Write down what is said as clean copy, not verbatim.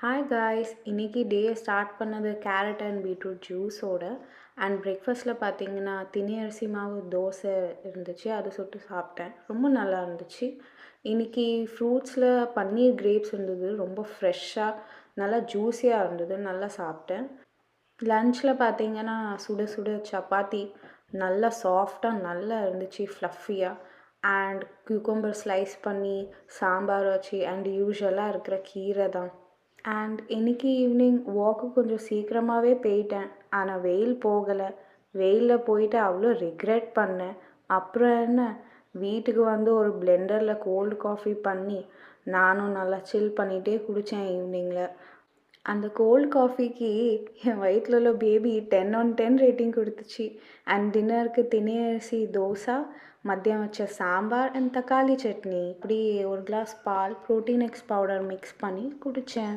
Hi guys, இன்னைக்கு டேயை start பண்ணது carat and beetroot ஜூஸோட. And பிரேக்ஃபாஸ்ட்டில் பார்த்தீங்கன்னா திணை அரிசி மாவு தோசை இருந்துச்சு, அதை சுட்டு சாப்பிட்டேன். ரொம்ப நல்லா இருந்துச்சு. இன்னைக்கு ஃப்ரூட்ஸில் பன்னீர் கிரேப்ஸ் இருந்தது, ரொம்ப ஃப்ரெஷ்ஷாக நல்லா ஜூஸியாக இருந்தது, நல்லா சாப்பிட்டேன். லன்ச்சில் பார்த்தீங்கன்னா சுட சுட சப்பாத்தி நல்லா சாஃப்டாக நல்லா இருந்துச்சு, ஃப்ளஃபியாக. அண்ட் குக்கும்பர் ஸ்லைஸ் பண்ணி சாம்பார் வச்சு அண்ட் யூஷுவலாக இருக்கிற கீரை தான். அண்ட் இன்னைக்கு ஈவினிங் வாக்கு கொஞ்சம் சீக்கிரமாகவே போயிட்டேன், ஆனால் வெயில் போகலை. வெயிலில் போயிட்டு அவ்வளோ ரிக்ரெட் பண்ணேன். அப்புறம் என்ன, வீட்டுக்கு வந்து ஒரு பிளெண்டரில் கோல்டு காஃபி பண்ணி நானும் நல்லா சில் பண்ணிகிட்டே குடித்தேன் ஈவினிங்கில். அந்த கோல்டு காஃபிக்கு என் வயிற்றில் உள்ள பேபி 10/10 ரேட்டிங் கொடுத்துச்சு. அண்ட் டின்னருக்கு திணை அரிசி தோசை, மதியம் வச்ச சாம்பார் அண்ட் தக்காளி சட்னி, இப்படி ஒரு கிளாஸ் பால் ப்ரோட்டீன் எக்ஸ் பவுடர் மிக்ஸ் பண்ணி குடித்தேன்.